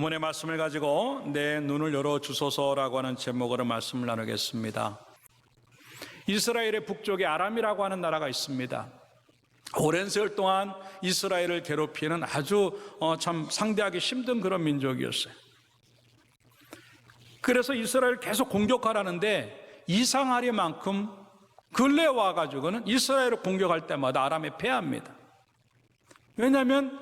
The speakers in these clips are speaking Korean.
본문의 말씀을 가지고 내 눈을 열어주소서라고 하는 제목으로 말씀을 나누겠습니다. 이스라엘의 북쪽에 아람이라고 하는 나라가 있습니다. 오랜 세월 동안 이스라엘을 괴롭히는 아주 참 상대하기 힘든 그런 민족이었어요. 그래서 이스라엘을 계속 공격하라는데 이상하리만큼 근래에 와가지고는 이스라엘을 공격할 때마다 아람에 패합니다. 왜냐하면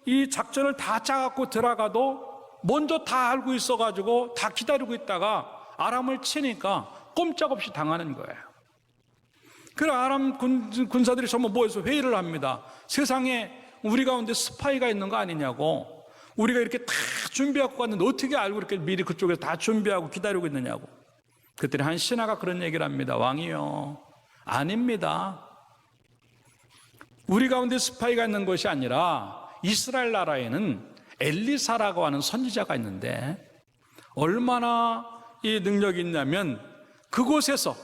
이 작전을 다 짜갖고 들어가도 먼저 다 알고 있어가지고 다 기다리고 있다가 아람을 치니까 꼼짝없이 당하는 거예요. 그래 아람 군사들이 전부 모여서 회의를 합니다. 세상에 우리 가운데 스파이가 있는 거 아니냐고. 우리가 이렇게 다 준비하고 갔는데 어떻게 알고 이렇게 미리 그쪽에서 다 준비하고 기다리고 있느냐고. 그때 한 신하가 그런 얘기를 합니다. 왕이요, 아닙니다. 우리 가운데 스파이가 있는 것이 아니라 이스라엘 나라에는 엘리사라고 하는 선지자가 있는데 얼마나 이 능력이 있냐면 그곳에서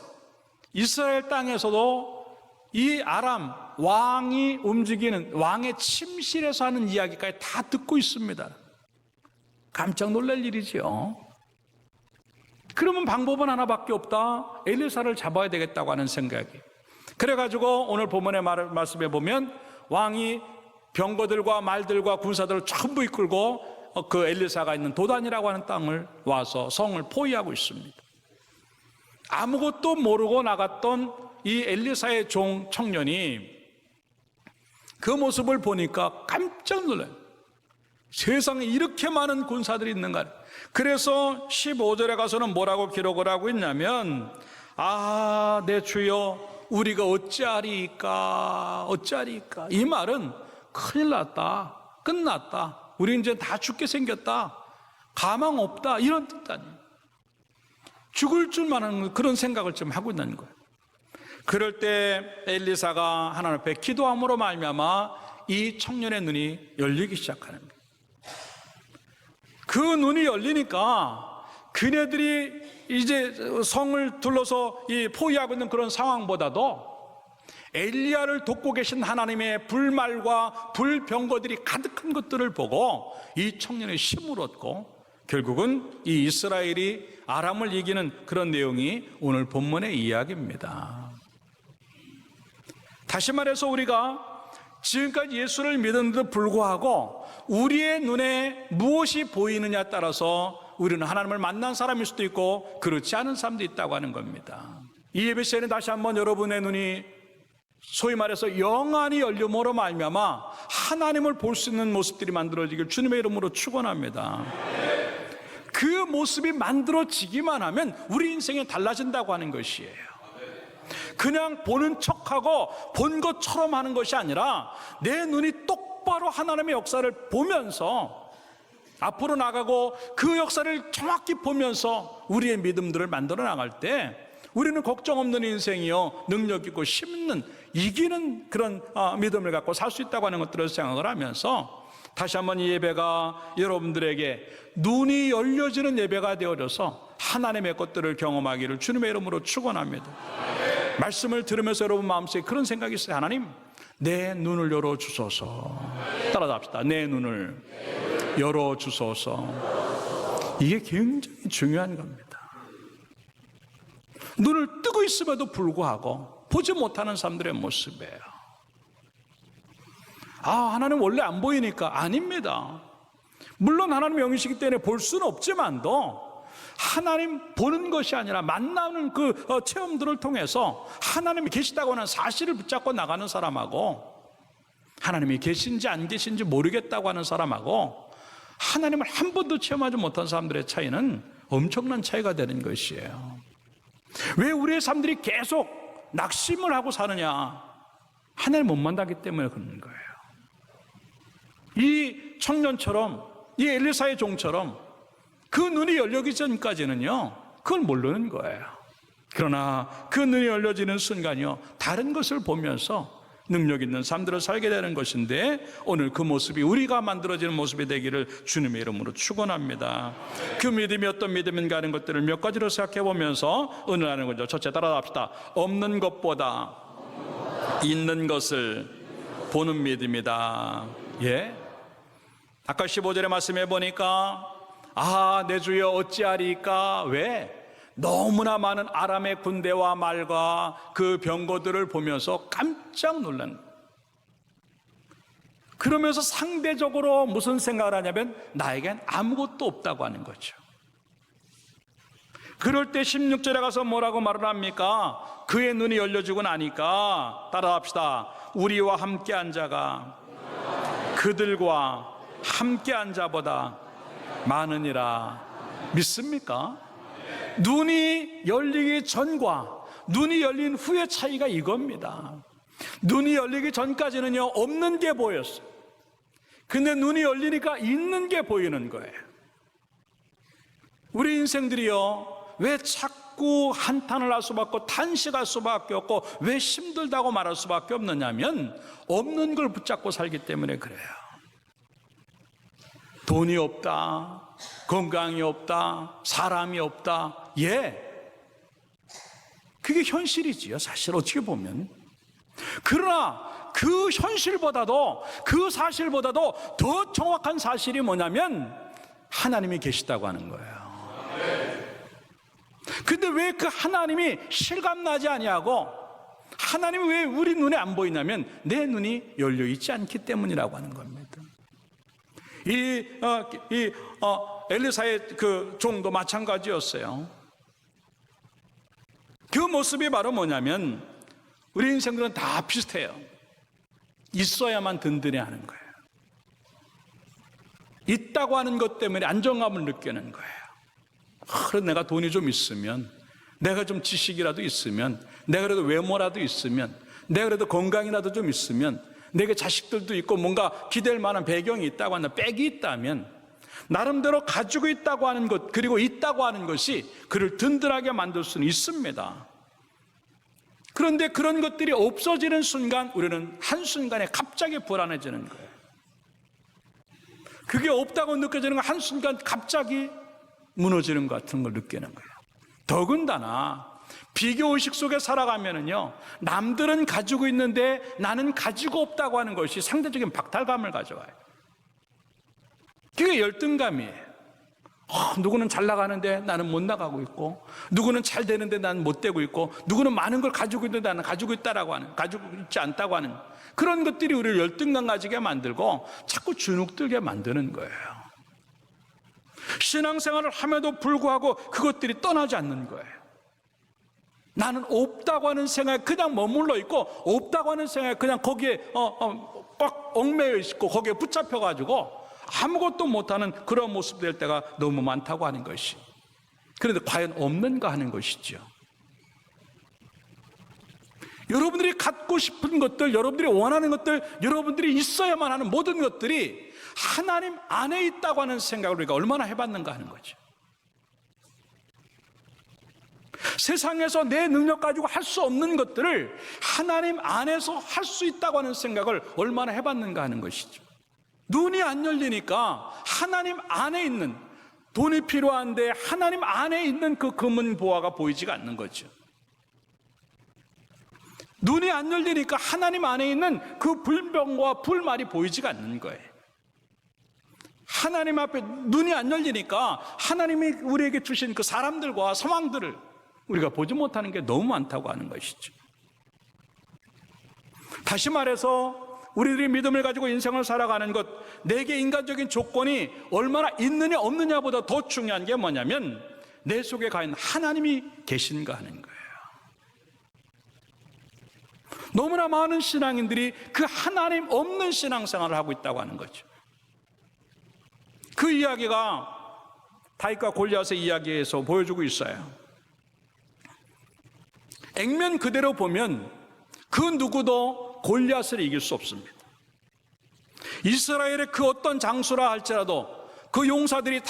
이스라엘 땅에서도 이 아람 왕이 움직이는 왕의 침실에서 하는 이야기까지 다 듣고 있습니다. 깜짝 놀랄 일이죠. 그러면 방법은 하나밖에 없다. 엘리사를 잡아야 되겠다고 하는 생각이. 그래가지고 오늘 본문의 말씀에 보면 왕이 병거들과 말들과 군사들을 전부 이끌고 그 엘리사가 있는 도단이라고 하는 땅을 와서 성을 포위하고 있습니다. 아무것도 모르고 나갔던 이 엘리사의 종 청년이 그 모습을 보니까 깜짝 놀라요. 세상에 이렇게 많은 군사들이 있는가. 그래서 15절에 가서는 뭐라고 기록을 하고 있냐면 내 주여 우리가 어찌하리까 이 말은 큰일 났다, 끝났다, 우리 이제 다 죽게 생겼다, 가망 없다 이런 뜻 아니에요. 죽을 줄만한 그런 생각을 좀 하고 있는 거예요. 그럴 때 엘리사가 하나님 앞에 기도함으로 말미암아 이 청년의 눈이 열리기 시작하는 거예요. 그 눈이 열리니까 그네들이 이제 성을 둘러서 포위하고 있는 그런 상황보다도 엘리야를 돕고 계신 하나님의 불말과 불병거들이 가득한 것들을 보고 이 청년의 힘을 얻고 결국은 이 이스라엘이 아람을 이기는 그런 내용이 오늘 본문의 이야기입니다. 다시 말해서 우리가 지금까지 예수를 믿었는데도 불구하고 우리의 눈에 무엇이 보이느냐에 따라서 우리는 하나님을 만난 사람일 수도 있고 그렇지 않은 사람도 있다고 하는 겁니다. 이 예배 시간에 다시 한번 여러분의 눈이 소위 말해서 영안이 열림으로 말미암아 하나님을 볼 수 있는 모습들이 만들어지길 주님의 이름으로 축원합니다. 그 모습이 만들어지기만 하면 우리 인생이 달라진다고 하는 것이에요. 그냥 보는 척하고 본 것처럼 하는 것이 아니라 내 눈이 똑바로 하나님의 역사를 보면서 앞으로 나가고 그 역사를 정확히 보면서 우리의 믿음들을 만들어 나갈 때 우리는 걱정 없는 인생이요, 능력 있고 힘있는 이기는 그런 믿음을 갖고 살 수 있다고 하는 것들을 생각을 하면서 다시 한번 이 예배가 여러분들에게 눈이 열려지는 예배가 되어져서 하나님의 것들을 경험하기를 주님의 이름으로 축원합니다. 말씀을 들으면서 여러분 마음속에 그런 생각이 있어요. 하나님, 내 눈을 열어주소서. 따라합시다. 내 눈을 열어주소서. 이게 굉장히 중요한 겁니다. 눈을 뜨고 있음에도 불구하고 보지 못하는 사람들의 모습이에요. 하나님 원래 안 보이니까. 아닙니다. 물론 하나님의 영이시기 때문에 볼 수는 없지만도 하나님 보는 것이 아니라 만나는 그 체험들을 통해서 하나님이 계시다고 하는 사실을 붙잡고 나가는 사람하고 하나님이 계신지 안 계신지 모르겠다고 하는 사람하고 하나님을 한 번도 체험하지 못한 사람들의 차이는 엄청난 차이가 되는 것이에요. 왜 우리의 삶들이 계속 낙심을 하고 사느냐? 하나님을 못 만나기 때문에 그런 거예요. 이 청년처럼, 이 엘리사의 종처럼 그 눈이 열리기 전까지는요, 그걸 모르는 거예요. 그러나 그 눈이 열려지는 순간이요, 다른 것을 보면서 능력 있는 삶들을 살게 되는 것인데 오늘 그 모습이 우리가 만들어지는 모습이 되기를 주님의 이름으로 축원합니다. 그 믿음이 어떤 믿음인가 하는 것들을 몇 가지로 생각해 보면서 은혜하는 거죠. 첫째, 따라합시다. 없는 것보다 있는 것을 보는 믿음이다. 예? 아까 15절의 말씀해 보니까 아, 내 주여 어찌하리까? 왜? 너무나 많은 아람의 군대와 말과 그 병거들을 보면서 깜짝 놀란 거예요. 그러면서 상대적으로 무슨 생각을 하냐면 나에겐 아무것도 없다고 하는 거죠. 그럴 때 16절에 가서 뭐라고 말을 합니까? 그의 눈이 열려지고 나니까 따라합시다. 우리와 함께한 자가 그들과 함께한 자보다 많으니라. 믿습니까? 눈이 열리기 전과 눈이 열린 후의 차이가 이겁니다. 눈이 열리기 전까지는요 없는 게 보였어요. 근데 눈이 열리니까 있는 게 보이는 거예요. 우리 인생들이요 왜 자꾸 한탄을 할 수밖에 없고 탄식할 수밖에 없고 왜 힘들다고 말할 수밖에 없느냐면 없는 걸 붙잡고 살기 때문에 그래요. 돈이 없다, 건강이 없다, 사람이 없다. 그게 현실이지요 사실 어떻게 보면. 그러나 그 현실보다도 그 사실보다도 더 정확한 사실이 뭐냐면 하나님이 계시다고 하는 거예요. 근데 왜 그 하나님이 실감나지 아니하고 하나님이 왜 우리 눈에 안 보이냐면 내 눈이 열려 있지 않기 때문이라고 하는 겁니다. 엘리사의 그 종도 마찬가지였어요. 그 모습이 바로 뭐냐면 우리 인생들은 다 비슷해요. 있어야만 든든해하는 거예요. 있다고 하는 것 때문에 안정감을 느끼는 거예요. 그래도 내가 돈이 좀 있으면, 내가 좀 지식이라도 있으면, 내가 그래도 외모라도 있으면, 내가 그래도 건강이라도 좀 있으면, 내게 자식들도 있고 뭔가 기댈 만한 배경이 있다고 하는 백이 있다면 나름대로 가지고 있다고 하는 것 그리고 있다고 하는 것이 그를 든든하게 만들 수는 있습니다. 그런데 그런 것들이 없어지는 순간 우리는 한순간에 갑자기 불안해지는 거예요. 그게 없다고 느껴지는 건 한순간 갑자기 무너지는 것 같은 걸 느끼는 거예요. 더군다나 비교의식 속에 살아가면은요 남들은 가지고 있는데 나는 가지고 없다고 하는 것이 상대적인 박탈감을 가져와요. 그게 열등감이에요. 누구는 잘 나가는데 나는 못 나가고 있고, 누구는 잘 되는데 나는 못 되고 있고, 누구는 많은 걸 가지고 있는데 나는 가지고 있다라고 하는, 가지고 있지 않다고 하는 그런 것들이 우리를 열등감 가지게 만들고 자꾸 주눅들게 만드는 거예요. 신앙생활을 함에도 불구하고 그것들이 떠나지 않는 거예요. 나는 없다고 하는 생각에 그냥 머물러 있고, 없다고 하는 생각에 그냥 거기에 꽉 얽매여 있고 거기에 붙잡혀가지고 아무것도 못하는 그런 모습 될 때가 너무 많다고 하는 것이. 그런데 과연 없는가 하는 것이죠. 여러분들이 갖고 싶은 것들, 여러분들이 원하는 것들, 여러분들이 있어야만 하는 모든 것들이 하나님 안에 있다고 하는 생각을 우리가 얼마나 해봤는가 하는 거죠. 세상에서 내 능력 가지고 할 수 없는 것들을 하나님 안에서 할 수 있다고 하는 생각을 얼마나 해봤는가 하는 것이죠. 눈이 안 열리니까 하나님 안에 있는, 돈이 필요한데 하나님 안에 있는 그 금은 보화가 보이지가 않는 거죠. 눈이 안 열리니까 하나님 안에 있는 그 불병과 불말이 보이지가 않는 거예요. 하나님 앞에 눈이 안 열리니까 하나님이 우리에게 주신 그 사람들과 상황들을 우리가 보지 못하는 게 너무 많다고 하는 것이죠. 다시 말해서 우리들이 믿음을 가지고 인생을 살아가는 것, 내게 인간적인 조건이 얼마나 있느냐 없느냐보다 더 중요한 게 뭐냐면 내 속에 과연 하나님이 계신가 하는 거예요. 너무나 많은 신앙인들이 그 하나님 없는 신앙생활을 하고 있다고 하는 거죠. 그 이야기가 다윗과 골리앗의 이야기에서 보여주고 있어요. 액면 그대로 보면 그 누구도 골리앗을 이길 수 없습니다. 이스라엘의 그 어떤 장수라 할지라도 그 용사들이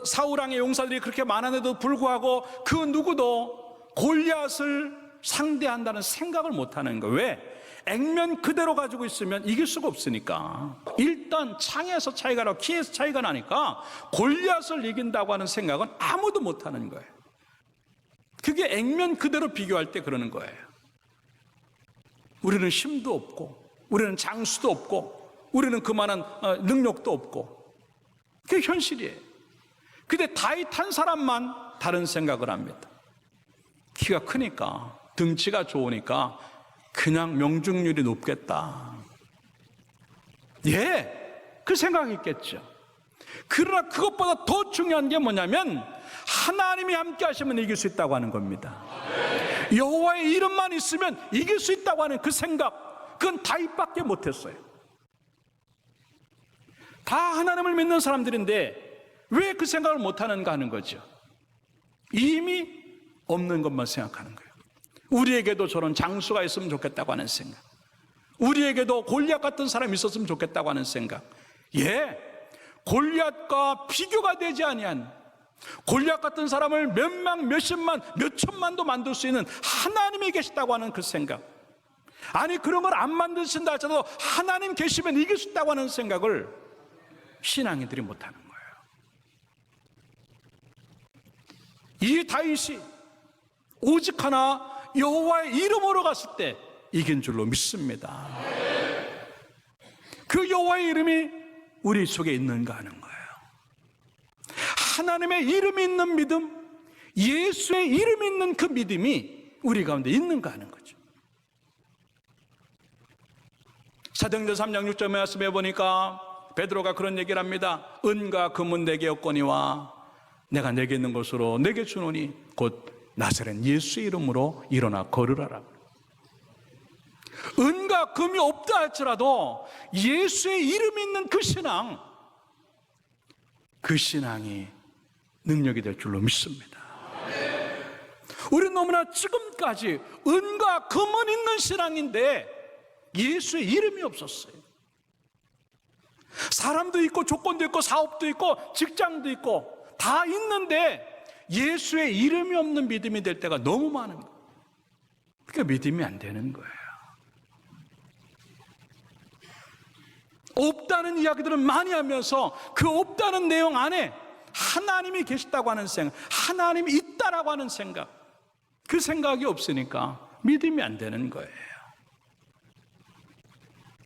사울 왕의 용사들이 그렇게 많았는데도 불구하고 그 누구도 골리앗을 상대한다는 생각을 못하는 거예요. 왜? 액면 그대로 가지고 있으면 이길 수가 없으니까. 일단 창에서 차이가 나고 키에서 차이가 나니까 골리앗을 이긴다고 하는 생각은 아무도 못하는 거예요. 그게 액면 그대로 비교할 때 그러는 거예요. 우리는 힘도 없고, 우리는 장수도 없고, 우리는 그만한 능력도 없고, 그게 현실이에요. 근데 다윗 한 사람만 다른 생각을 합니다. 키가 크니까, 등치가 좋으니까 그냥 명중률이 높겠다. 예, 그 생각했겠죠. 그러나 그것보다 더 중요한 게 뭐냐면 하나님이 함께 하시면 이길 수 있다고 하는 겁니다. 여호와의 이름만 있으면 이길 수 있다고 하는 그 생각, 그건 다윗밖에 못했어요. 다 하나님을 믿는 사람들인데 왜 그 생각을 못하는가 하는 거죠. 이미 없는 것만 생각하는 거예요. 우리에게도 저런 장수가 있으면 좋겠다고 하는 생각, 우리에게도 골리앗 같은 사람이 있었으면 좋겠다고 하는 생각. 예, 골리앗과 비교가 되지 아니한, 골리앗 같은 사람을 몇만, 몇십만, 몇천만도 만들 수 있는 하나님이 계시다고 하는 그 생각, 아니 그런 걸 안 만드신다 하더라도 하나님 계시면 이길 수 있다고 하는 생각을 신앙인들이 못하는 거예요. 이 다윗이 오직 하나 여호와의 이름으로 갔을 때 이긴 줄로 믿습니다. 그 여호와의 이름이 우리 속에 있는가 하는 거예요. 하나님의 이름이 있는 믿음, 예수의 이름이 있는 그 믿음이 우리 가운데 있는가 하는 거죠. 사도행전 3장 6절 말씀해 보니까 베드로가 그런 얘기를 합니다. 은과 금은 내게 없거니와 내가 내게 있는 것으로 내게 주노니 곧 나사렛 예수의 이름으로 일어나 걸으라라. 은과 금이 없다 할지라도 예수의 이름이 있는 그 신앙, 그 신앙이 능력이 될 줄로 믿습니다. 우리는 너무나 지금까지 은과 금은 있는 신앙인데 예수의 이름이 없었어요. 사람도 있고 조건도 있고 사업도 있고 직장도 있고 다 있는데 예수의 이름이 없는 믿음이 될 때가 너무 많은 거예요. 그러니까 믿음이 안 되는 거예요. 없다는 이야기들은 많이 하면서 그 없다는 내용 안에 하나님이 계시다고 하는 생각, 하나님이 있다라고 하는 생각, 그 생각이 없으니까 믿음이 안 되는 거예요.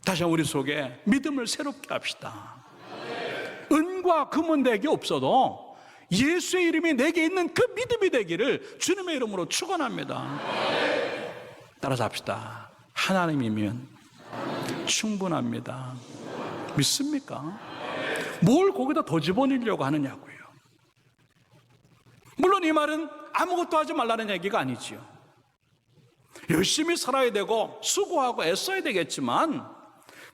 다시 한번 우리 속에 믿음을 새롭게 합시다. 은과 금은 내게 없어도 예수의 이름이 내게 있는 그 믿음이 되기를 주님의 이름으로 축원합니다. 따라서 합시다. 하나님이면 충분합니다. 믿습니까? 뭘 거기다 더 집어넣으려고 하느냐고요. 물론 이 말은 아무것도 하지 말라는 얘기가 아니지요. 열심히 살아야 되고 수고하고 애써야 되겠지만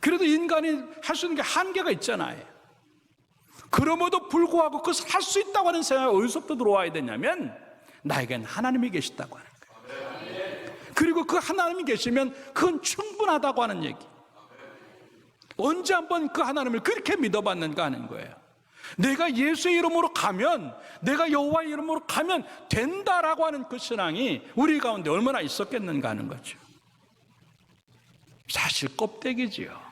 그래도 인간이 할 수 있는 게 한계가 있잖아요. 그럼에도 불구하고 그것을 할 수 있다고 하는 생각이 어디서부터 들어와야 되냐면 나에겐 하나님이 계시다고 하는 거예요. 그리고 그 하나님이 계시면 그건 충분하다고 하는 얘기. 언제 한번 그 하나님을 그렇게 믿어봤는가 하는 거예요. 내가 예수의 이름으로 가면, 내가 여호와의 이름으로 가면 된다라고 하는 그 신앙이 우리 가운데 얼마나 있었겠는가 하는 거죠. 사실 껍데기지요.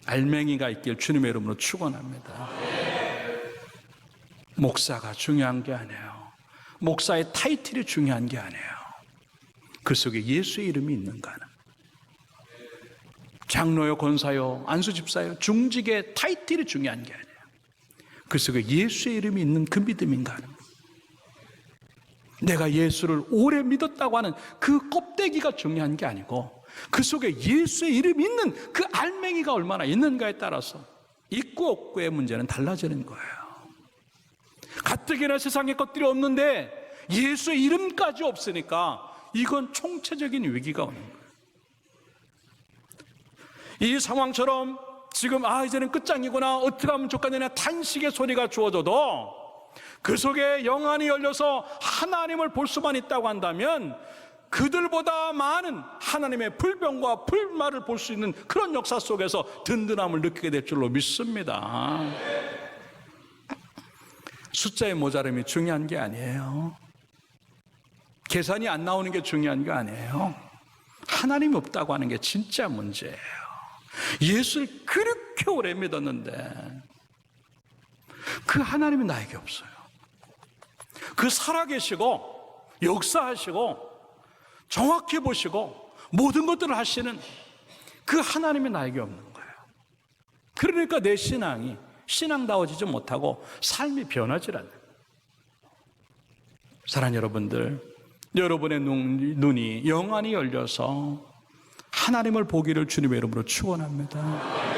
알맹이가 있길 주님의 이름으로 축원합니다. 목사가 중요한 게 아니에요. 목사의 타이틀이 중요한 게 아니에요. 그 속에 예수의 이름이 있는가 하는, 장로요, 권사요, 안수집사요, 중직의 타이틀이 중요한 게 아니에요. 그 속에 예수의 이름이 있는 그 믿음인가 하는, 내가 예수를 오래 믿었다고 하는 그 껍데기가 중요한 게 아니고 그 속에 예수의 이름이 있는 그 알맹이가 얼마나 있는가에 따라서 있고 없고의 문제는 달라지는 거예요. 가뜩이나 세상에 것들이 없는데 예수의 이름까지 없으니까 이건 총체적인 위기가 오는 거예요. 이 상황처럼 지금 이제는 끝장이구나, 어떻게 하면 좋겠느냐 탄식의 소리가 주어져도 그 속에 영안이 열려서 하나님을 볼 수만 있다고 한다면 그들보다 많은 하나님의 불병과 불말을 볼 수 있는 그런 역사 속에서 든든함을 느끼게 될 줄로 믿습니다. 숫자의 모자람이 중요한 게 아니에요. 계산이 안 나오는 게 중요한 게 아니에요. 하나님이 없다고 하는 게 진짜 문제예요. 예수를 그렇게 오래 믿었는데 그 하나님이 나에게 없어요. 그 살아계시고 역사하시고 정확히 보시고 모든 것들을 하시는 그 하나님이 나에게 없는 거예요. 그러니까 내 신앙이 신앙다워지지 못하고 삶이 변하질 않아요. 사랑하는 여러분들, 여러분의 눈이 영안이 열려서 하나님을 보기를 주님의 이름으로 축원합니다.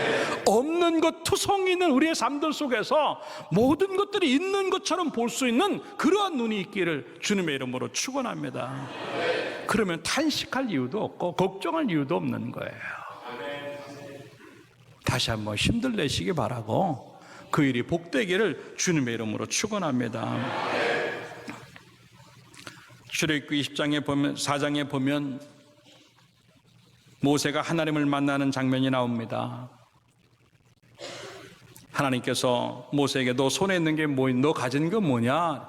없는 것, 투성이 있는 우리의 삶들 속에서 모든 것들이 있는 것처럼 볼 수 있는 그러한 눈이 있기를 주님의 이름으로 축원합니다. 그러면 탄식할 이유도 없고 걱정할 이유도 없는 거예요. 다시 한번 힘들 내시기 바라고 그 일이 복되기를 주님의 이름으로 축원합니다. 출애굽기 20장에 보면 4장에 보면 모세가 하나님을 만나는 장면이 나옵니다. 하나님께서 모세에게 너 손에 있는 게 뭐니? 너 가진 건 뭐냐?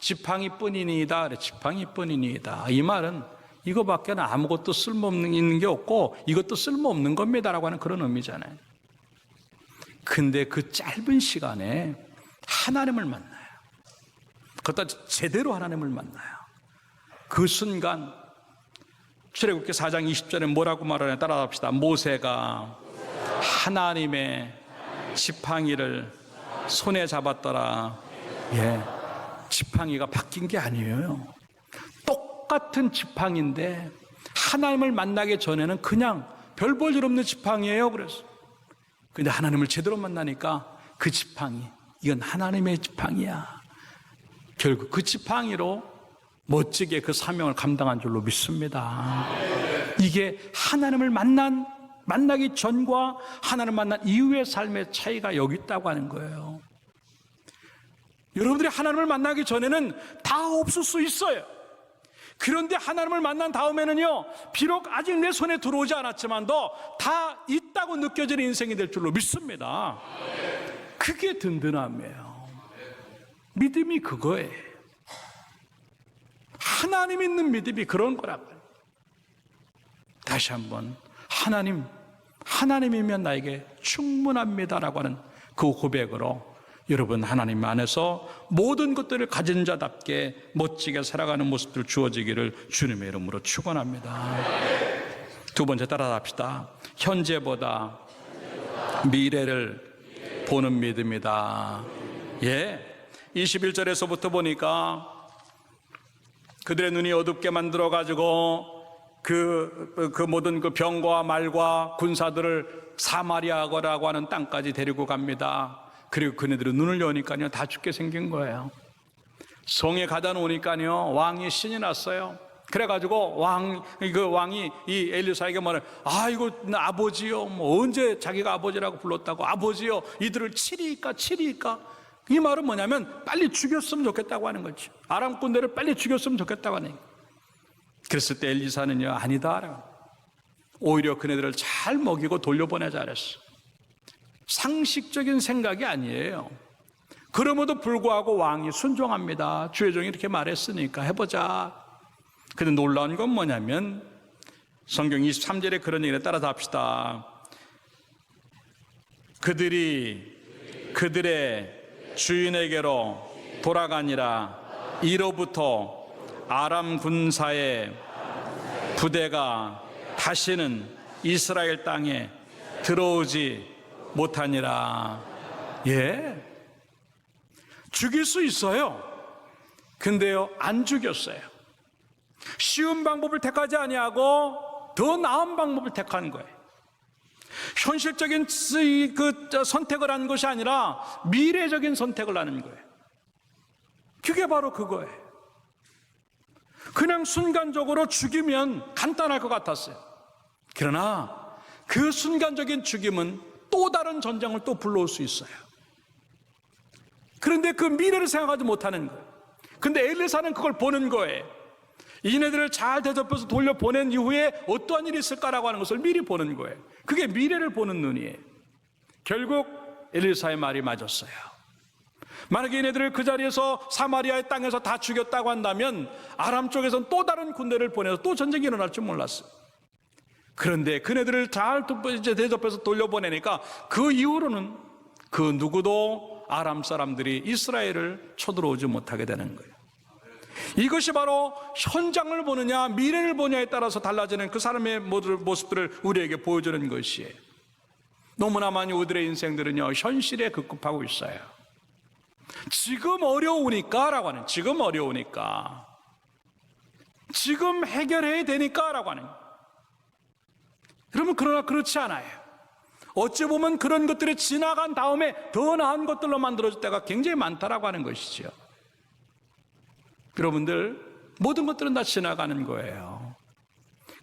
지팡이뿐이니이다. 지팡이뿐이니이다. 이 말은 이거밖에 아무것도 쓸모없는 게 없고 이것도 쓸모없는 겁니다라고 하는 그런 의미잖아요. 근데 그 짧은 시간에 하나님을 만나요. 그것도 제대로 하나님을 만나요. 그 순간 출애굽기 4장 20절에 뭐라고 말하냐 따라합시다. 모세가 하나님의 지팡이를 손에 잡았더라. 예, 지팡이가 바뀐 게 아니에요. 똑같은 지팡이인데 하나님을 만나기 전에는 그냥 별 볼 일 없는 지팡이에요. 그래서 근데 하나님을 제대로 만나니까 그 지팡이, 이건 하나님의 지팡이야. 결국 그 지팡이로 멋지게 그 사명을 감당한 줄로 믿습니다. 이게 하나님을 만나기 전과 하나님을 만난 이후의 삶의 차이가 여기 있다고 하는 거예요. 여러분들이 하나님을 만나기 전에는 다 없을 수 있어요. 그런데 하나님을 만난 다음에는요, 비록 아직 내 손에 들어오지 않았지만도 다 있다고 느껴지는 인생이 될 줄로 믿습니다. 그게 든든함이에요. 믿음이 그거예요. 하나님 있는 믿음이 그런 거라고요. 다시 한번 하나님이면 나에게 충분합니다라고 하는 그 고백으로 여러분 하나님 안에서 모든 것들을 가진 자답게 멋지게 살아가는 모습들 주어지기를 주님의 이름으로 축원합니다. 두 번째 따라합시다. 현재보다 미래를 보는 믿음이다. 예, 21절에서부터 보니까 그들의 눈이 어둡게 만들어가지고 그 모든 그 병과 말과 군사들을 사마리아라고 하는 땅까지 데리고 갑니다. 그리고 그네들은 눈을 여니까요 다 죽게 생긴 거예요. 성에 가다 놓으니까요 왕이 신이 났어요. 그래가지고 왕이 이 엘리사에게 말해, 이거 아버지요, 뭐 언제 자기가 아버지라고 불렀다고, 아버지요 이들을 치리까. 이 말은 뭐냐면 빨리 죽였으면 좋겠다고 하는 거죠. 아람 군대를 빨리 죽였으면 좋겠다고 하는 거예요. 그랬을 때 엘리사는요 아니다, 오히려 그네들을 잘 먹이고 돌려보내자 그랬어. 상식적인 생각이 아니에요. 그럼에도 불구하고 왕이 순종합니다. 주의 종이 이렇게 말했으니까 해보자. 근데 놀라운 건 뭐냐면 성경 23절에 그런 얘기를 따라서 합시다. 그들이 그들의 주인에게로 돌아가니라. 이로부터 아람 군사의 부대가 다시는 이스라엘 땅에 들어오지 못하니라. 예, 죽일 수 있어요. 근데요 안 죽였어요. 쉬운 방법을 택하지 아니하고 더 나은 방법을 택하는 거예요. 현실적인 선택을 하는 것이 아니라 미래적인 선택을 하는 거예요. 그게 바로 그거예요. 그냥 순간적으로 죽이면 간단할 것 같았어요. 그러나 그 순간적인 죽임은 또 다른 전쟁을 또 불러올 수 있어요. 그런데 그 미래를 생각하지 못하는 거예요. 근데 엘리사는 그걸 보는 거예요. 이네들을 잘 대접해서 돌려보낸 이후에 어떠한 일이 있을까라고 하는 것을 미리 보는 거예요. 그게 미래를 보는 눈이에요. 결국 엘리사의 말이 맞았어요. 만약에 이네들을 그 자리에서 사마리아의 땅에서 다 죽였다고 한다면 아람 쪽에서는 또 다른 군대를 보내서 또 전쟁이 일어날 줄 몰랐어요. 그런데 그네들을 잘 대접해서 돌려보내니까 그 이후로는 그 누구도 아람 사람들이 이스라엘을 쳐들어오지 못하게 되는 거예요. 이것이 바로 현장을 보느냐 미래를 보느냐에 따라서 달라지는 그 사람의 모습들을 우리에게 보여주는 것이에요. 너무나 많이 우리들의 인생들은요, 현실에 급급하고 있어요. 지금 어려우니까 라고 하는, 지금 어려우니까, 지금 해결해야 되니까 라고 하는. 여러분, 그러나 그렇지 않아요. 어찌 보면 그런 것들이 지나간 다음에 더 나은 것들로 만들어질 때가 굉장히 많다라고 하는 것이죠. 여러분들, 모든 것들은 다 지나가는 거예요.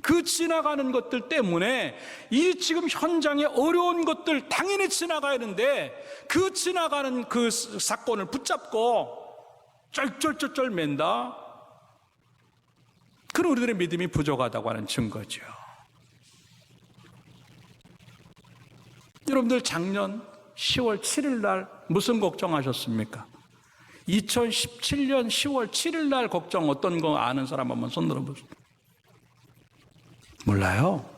그 지나가는 것들 때문에 이 지금 현장에 어려운 것들 당연히 지나가야 하는데, 그 지나가는 그 사건을 붙잡고 쩔쩔쩔쩔 맨다? 그런 우리들의 믿음이 부족하다고 하는 증거죠. 여러분들 작년 10월 7일 날 무슨 걱정하셨습니까? 2017년 10월 7일 날 걱정 어떤 거 아는 사람 한번 손 들어보세요. 몰라요?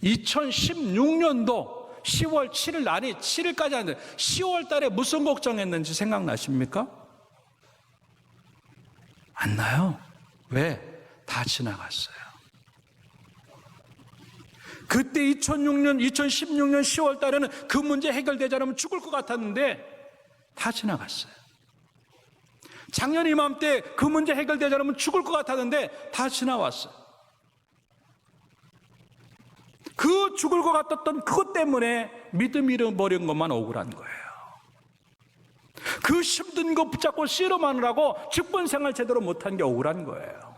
2016년도 10월 7일 날이 7일까지 하는데 10월 달에 무슨 걱정했는지 생각나십니까? 안 나요? 왜? 다 지나갔어요. 그때 2016년 10월 달에는 그 문제 해결되지 않으면 죽을 것 같았는데 다 지나갔어요. 작년 이맘때 그 문제 해결되지 않으면 죽을 것 같았는데 다 지나왔어요. 그 죽을 것 같았던 그것 때문에 믿음 잃어버린 것만 억울한 거예요. 그 힘든 거 붙잡고 씨름하느라고 직분 생활 제대로 못한 게 억울한 거예요.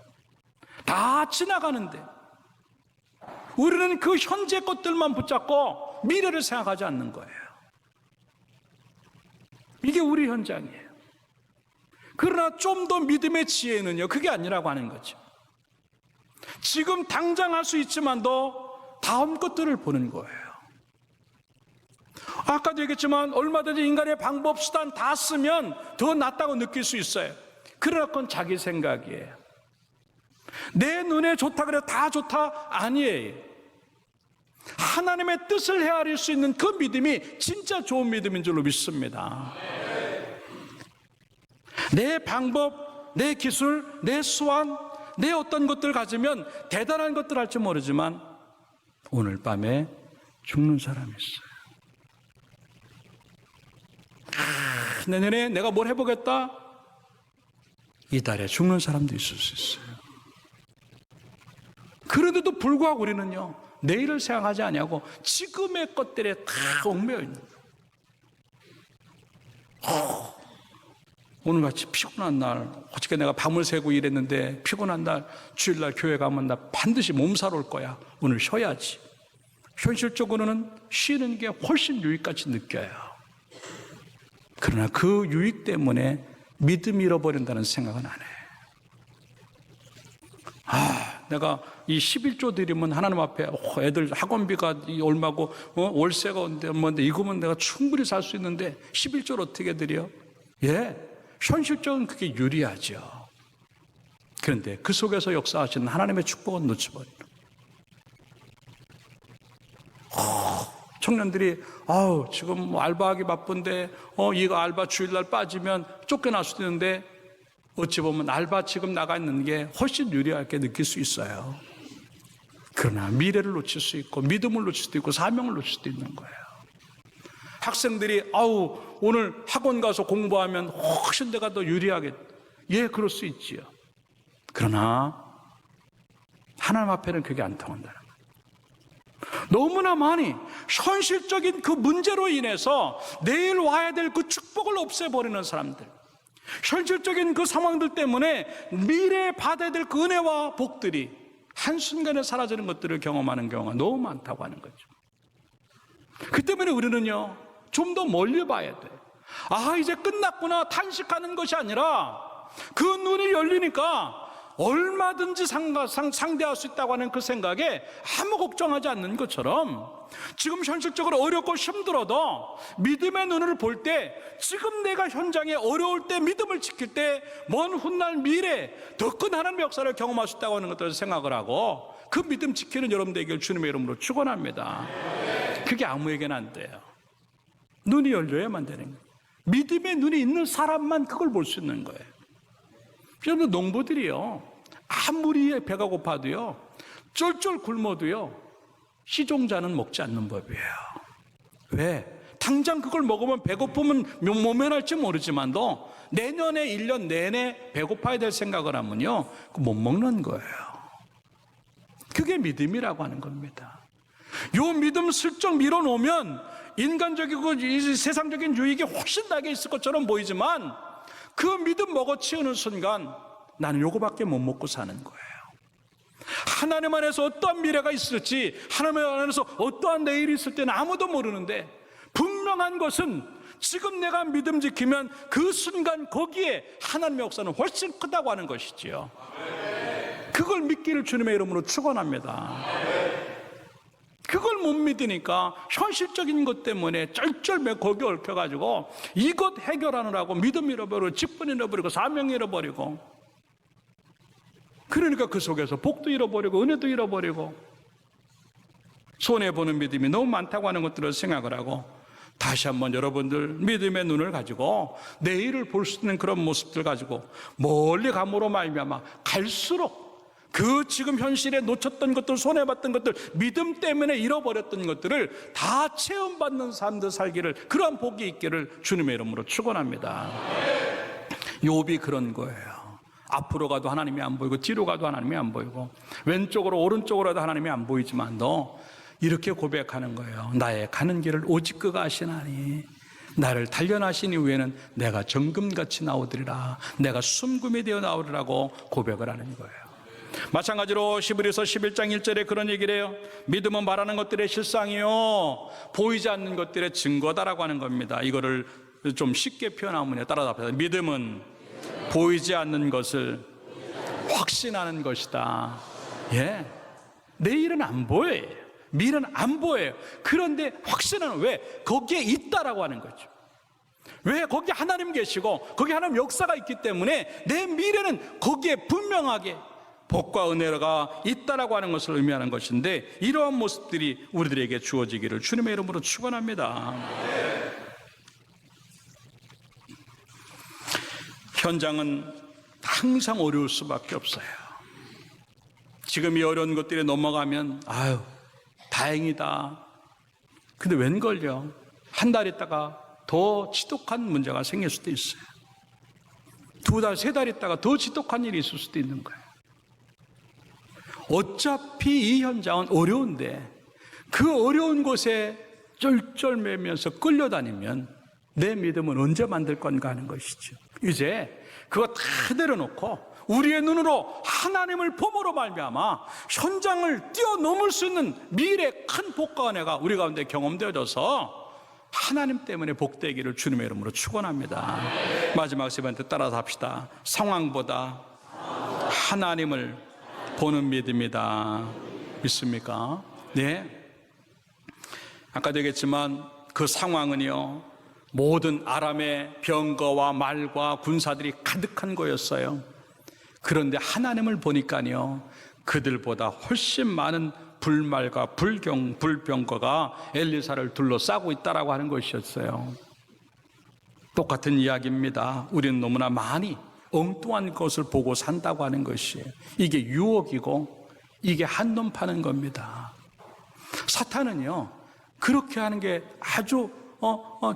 다 지나가는데 우리는 그 현재 것들만 붙잡고 미래를 생각하지 않는 거예요. 이게 우리 현장이에요. 그러나 좀 더 믿음의 지혜는요, 그게 아니라고 하는 거죠. 지금 당장 할 수 있지만도 다음 것들을 보는 거예요. 아까도 얘기했지만 얼마든지 인간의 방법, 수단 다 쓰면 더 낫다고 느낄 수 있어요. 그러나 그건 자기 생각이에요. 내 눈에 좋다 그래 다 좋다? 아니에요. 하나님의 뜻을 헤아릴 수 있는 그 믿음이 진짜 좋은 믿음인 줄로 믿습니다. 내 방법, 내 기술, 내 수완, 내 어떤 것들 가지면 대단한 것들 할지 모르지만 오늘 밤에 죽는 사람이 있어요. 내년에 내가 뭘 해보겠다? 이달에 죽는 사람도 있을 수 있어요. 그런데도 불구하고 우리는요, 내일을 생각하지 않냐고 지금의 것들에 다 얽매여 있는 거예요. 오늘같이 피곤한 날, 어저께 내가 밤을 새고 일했는데 피곤한 날, 주일날 교회 가면 나 반드시 몸살 올 거야. 오늘 쉬어야지. 현실적으로는 쉬는 게 훨씬 유익같이 느껴요. 그러나 그 유익 때문에 믿음 잃어버린다는 생각은 안 해요. 내가 이 11조 드리면 하나님 앞에 애들 학원비가 얼마고 월세가 뭔데 이거면 내가 충분히 살 수 있는데 11조를 어떻게 드려? 예, 현실적인 그게 유리하죠. 그런데 그 속에서 역사하시는 하나님의 축복은 놓쳐버리는. 청년들이 지금 뭐 알바하기 바쁜데 이거 알바 주일날 빠지면 쫓겨날 수도 있는데 어찌 보면 알바 지금 나가 있는 게 훨씬 유리하게 느낄 수 있어요. 그러나 미래를 놓칠 수 있고 믿음을 놓칠 수도 있고 사명을 놓칠 수도 있는 거예요. 학생들이 오늘 학원 가서 공부하면 훨씬 내가 더 유리하게, 예, 그럴 수 있지요. 그러나 하나님 앞에는 그게 안 통한다는 거예요. 너무나 많이 현실적인 그 문제로 인해서 내일 와야 될 그 축복을 없애버리는 사람들, 현실적인 그 상황들 때문에 미래에 받아야 될 그 은혜와 복들이 한순간에 사라지는 것들을 경험하는 경우가 너무 많다고 하는 거죠. 그 때문에 우리는요, 좀 더 멀리 봐야 돼요. 이제 끝났구나 탄식하는 것이 아니라 그 눈이 열리니까 얼마든지 상대할 수 있다고 하는 그 생각에 아무 걱정하지 않는 것처럼 지금 현실적으로 어렵고 힘들어도 믿음의 눈을 볼 때 지금 내가 현장에 어려울 때 믿음을 지킬 때 먼 훗날 미래 더 큰 하나님의 역사를 경험할 수 있다고 하는 것들을 생각을 하고 그 믿음 지키는 여러분 되기를 주님의 이름으로 축원합니다. 그게 아무에게나 안 돼요. 눈이 열려야만 되는 거예요. 믿음의 눈이 있는 사람만 그걸 볼 수 있는 거예요. 여러분, 농부들이요, 아무리 배가 고파도요, 쫄쫄 굶어도요, 시종자는 먹지 않는 법이에요. 왜? 당장 그걸 먹으면 배고픔은 모면할지 모르지만도 내년에 1년 내내 배고파야 될 생각을 하면요, 못 먹는 거예요. 그게 믿음이라고 하는 겁니다. 요 믿음 슬쩍 밀어놓으면 인간적이고 이 세상적인 유익이 훨씬 나게 있을 것처럼 보이지만 그 믿음 먹어치우는 순간 나는 요거밖에 못 먹고 사는 거예요. 하나님 안에서 어떠한 미래가 있을지, 하나님 안에서 어떠한 내일이 있을 때는 아무도 모르는데 분명한 것은 지금 내가 믿음 지키면 그 순간 거기에 하나님의 역사는 훨씬 크다고 하는 것이지요. 그걸 믿기를 주님의 이름으로 축원합니다. 그걸 못 믿으니까 현실적인 것 때문에 쩔쩔매 거기 얽혀가지고 이것 해결하느라고 믿음 잃어버리고 직분 잃어버리고 사명 잃어버리고, 그러니까 그 속에서 복도 잃어버리고 은혜도 잃어버리고 손해보는 믿음이 너무 많다고 하는 것들을 생각을 하고, 다시 한번 여러분들 믿음의 눈을 가지고 내일을 볼 수 있는 그런 모습들 가지고 멀리 감으로 말미암아 갈수록 그 지금 현실에 놓쳤던 것들, 손해봤던 것들, 믿음 때문에 잃어버렸던 것들을 다 체험받는 삶들 살기를, 그러한 복이 있기를 주님의 이름으로 축원합니다. 욥이 그런 거예요. 앞으로 가도 하나님이 안 보이고 뒤로 가도 하나님이 안 보이고 왼쪽으로 오른쪽으로도 하나님이 안 보이지만 너 이렇게 고백하는 거예요. 나의 가는 길을 오직 그가 아시나니 나를 단련하신 이후에는 내가 정금같이 나오리라, 내가 순금이 되어 나오리라고 고백을 하는 거예요. 마찬가지로 히브리서 11장 1절에 그런 얘기를 해요. 믿음은 말하는 것들의 실상이요 보이지 않는 것들의 증거다라고 하는 겁니다. 이거를 좀 쉽게 표현하면 따라잡니다. 믿음은 보이지 않는 것을 확신하는 것이다. 예, 내일은 안 보여요. 미래는 안 보여요. 그런데 확신은 왜? 거기에 있다라고 하는 거죠. 왜? 거기 하나님 계시고 거기 하나님 역사가 있기 때문에 내 미래는 거기에 분명하게 복과 은혜가 있다라고 하는 것을 의미하는 것인데, 이러한 모습들이 우리들에게 주어지기를 주님의 이름으로 축원합니다. 현장은 항상 어려울 수밖에 없어요. 지금 이 어려운 것들이 넘어가면 아유 다행이다. 근데 웬걸요, 한 달 있다가 더 지독한 문제가 생길 수도 있어요. 2달, 3달 있다가 더 지독한 일이 있을 수도 있는 거예요. 어차피 이 현장은 어려운데 그 어려운 곳에 쩔쩔매면서 끌려다니면 내 믿음은 언제 만들 건가 하는 것이죠. 이제 그거 다 내려놓고 우리의 눈으로 하나님을 봄으로 말미암아 현장을 뛰어넘을 수 있는 미래의 큰 복과 은혜가 우리 가운데 경험되어져서 하나님 때문에 복되기를 주님의 이름으로 축원합니다. 마지막 세 번째 따라서 합시다. 상황보다 하나님을 보는 믿음이다. 믿습니까? 네. 아까도 얘기했지만 그 상황은요, 모든 아람의 병거와 말과 군사들이 가득한 거였어요. 그런데 하나님을 보니까요, 그들보다 훨씬 많은 불말과 불병거가 엘리사를 둘러싸고 있다라고 하는 것이었어요. 똑같은 이야기입니다. 우리는 너무나 많이 엉뚱한 것을 보고 산다고 하는 것이에요. 이게 유혹이고 이게 한눈 파는 겁니다. 사탄은요, 그렇게 하는 게 아주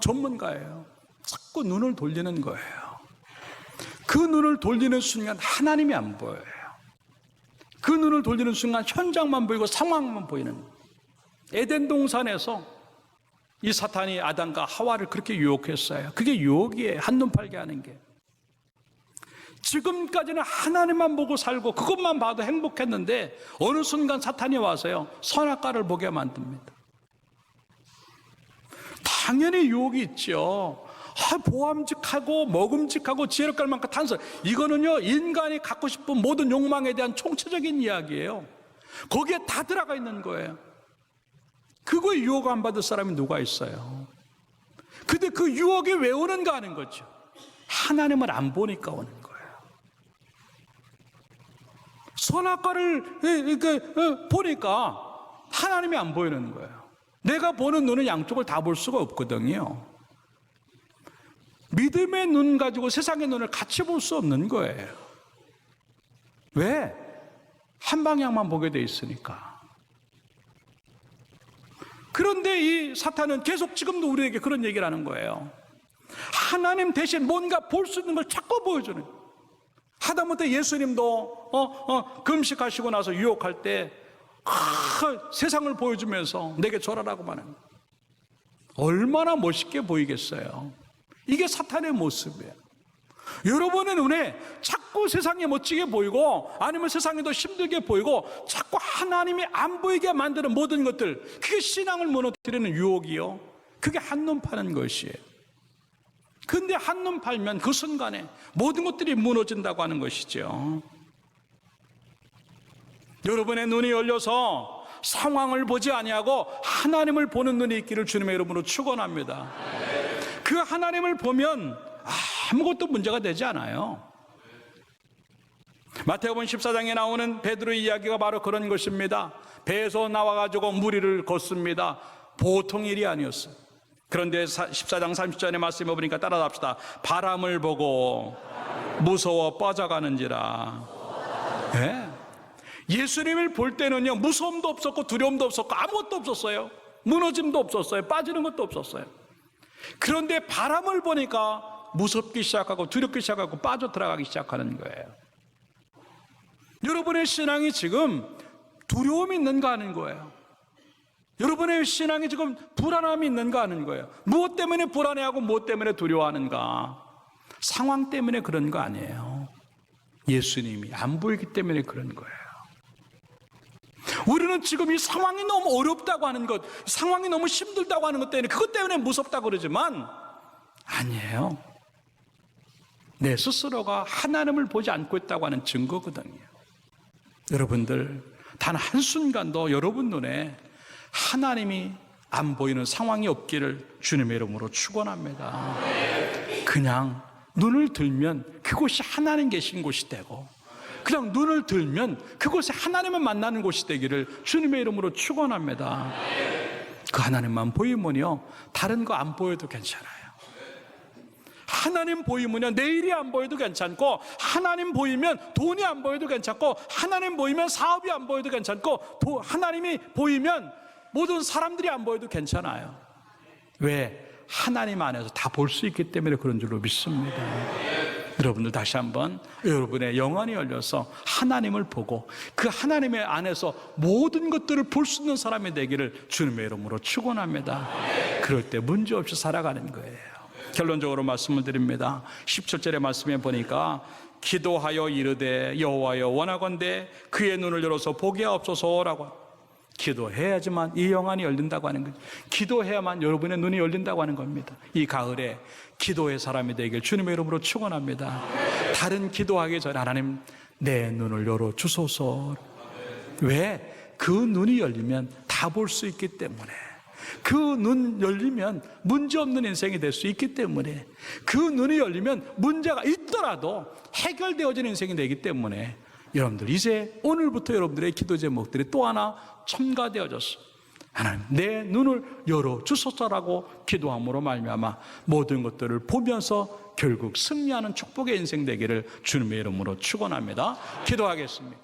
전문가예요. 자꾸 눈을 돌리는 거예요. 그 눈을 돌리는 순간 하나님이 안 보여요. 그 눈을 돌리는 순간 현장만 보이고 상황만 보이는 거예요. 에덴 동산에서 이 사탄이 아담과 하와를 그렇게 유혹했어요. 그게 유혹이에요. 한눈 팔게 하는 게. 지금까지는 하나님만 보고 살고 그것만 봐도 행복했는데 어느 순간 사탄이 와서요, 선악과를 보게 만듭니다. 당연히 유혹이 있죠. 보암직하고 먹음직하고 지혜롭게 할 만큼 탄성, 이거는요 인간이 갖고 싶은 모든 욕망에 대한 총체적인 이야기예요. 거기에 다 들어가 있는 거예요. 그거에 유혹 안 받을 사람이 누가 있어요? 근데 그 유혹이 왜 오는가 하는 거죠. 하나님을 안 보니까 오는 거예요. 선악과를 보니까 하나님이 안 보이는 거예요. 내가 보는 눈은 양쪽을 다 볼 수가 없거든요. 믿음의 눈 가지고 세상의 눈을 같이 볼 수 없는 거예요. 왜? 한 방향만 보게 돼 있으니까. 그런데 이 사탄은 계속 지금도 우리에게 그런 얘기를 하는 거예요. 하나님 대신 뭔가 볼 수 있는 걸 자꾸 보여주는. 하다못해 예수님도 금식하시고 나서 유혹할 때 세상을 보여주면서 내게 절하라고 말합니다. 얼마나 멋있게 보이겠어요. 이게 사탄의 모습이에요. 여러분의 눈에 자꾸 세상이 멋지게 보이고 아니면 세상이 더 힘들게 보이고 자꾸 하나님이 안 보이게 만드는 모든 것들, 그게 신앙을 무너뜨리는 유혹이요, 그게 한눈 파는 것이에요. 근데 한눈 팔면 그 순간에 모든 것들이 무너진다고 하는 것이죠. 여러분의 눈이 열려서 상황을 보지 아니하고 하나님을 보는 눈이 있기를 주님의 이름으로 축원합니다. 그 하나님을 보면 아무것도 문제가 되지 않아요. 마태복음 14장에 나오는 베드로의 이야기가 바로 그런 것입니다. 배에서 나와가지고 무리를 걷습니다. 보통 일이 아니었어요. 그런데 14장 30절의 말씀을 보니까 따라합시다. 바람을 보고 무서워 빠져가는지라. 네. 예수님을 볼 때는요, 무서움도 없었고 두려움도 없었고 아무것도 없었어요. 무너짐도 없었어요. 빠지는 것도 없었어요. 그런데 바람을 보니까 무섭기 시작하고 두렵기 시작하고 빠져 들어가기 시작하는 거예요. 여러분의 신앙이 지금 두려움이 있는가 하는 거예요. 여러분의 신앙이 지금 불안함이 있는가 하는 거예요. 무엇 때문에 불안해하고 무엇 때문에 두려워하는가? 상황 때문에 그런 거 아니에요. 예수님이 안 보이기 때문에 그런 거예요. 우리는 지금 이 상황이 너무 어렵다고 하는 것, 상황이 너무 힘들다고 하는 것 때문에, 그것 때문에 무섭다고 그러지만 아니에요. 내 스스로가 하나님을 보지 않고 있다고 하는 증거거든요. 여러분들 단 한순간도 여러분 눈에 하나님이 안 보이는 상황이 없기를 주님의 이름으로 축원합니다. 그냥 눈을 들면 그곳이 하나님 계신 곳이 되고, 그냥 눈을 들면 그곳에 하나님을 만나는 곳이 되기를 주님의 이름으로 축원합니다. 그 하나님만 보이면요, 다른 거 안 보여도 괜찮아요. 하나님 보이면요, 내일이 안 보여도 괜찮고, 하나님 보이면 돈이 안 보여도 괜찮고, 하나님 보이면 사업이 안 보여도 괜찮고, 하나님이 보이면 모든 사람들이 안 보여도 괜찮아요. 왜? 하나님 안에서 다 볼 수 있기 때문에 그런 줄로 믿습니다. 여러분들 다시 한번 여러분의 영안이 열려서 하나님을 보고 그 하나님의 안에서 모든 것들을 볼 수 있는 사람이 되기를 주님의 이름으로 축원합니다. 그럴 때 문제없이 살아가는 거예요. 결론적으로 말씀을 드립니다. 17절의 말씀에 보니까 기도하여 이르되 여호와여 원하건대 그의 눈을 열어서 보게 하옵소서라고. 기도해야지만 이 영안이 열린다고 하는 거죠. 기도해야만 여러분의 눈이 열린다고 하는 겁니다. 이 가을에 기도의 사람이 되길 주님의 이름으로 축원합니다. 다른 기도하기 전에 하나님 내 눈을 열어 주소서. 왜? 그 눈이 열리면 다 볼 수 있기 때문에, 그 눈 열리면 문제없는 인생이 될 수 있기 때문에, 그 눈이 열리면 문제가 있더라도 해결되어지는 인생이 되기 때문에 여러분들 이제 오늘부터 여러분들의 기도 제목들이 또 하나 첨가되어졌어요. 하나님 내 눈을 열어 주소서라고 기도함으로 말미암아 모든 것들을 보면서 결국 승리하는 축복의 인생 되기를 주님의 이름으로 축원합니다. 기도하겠습니다.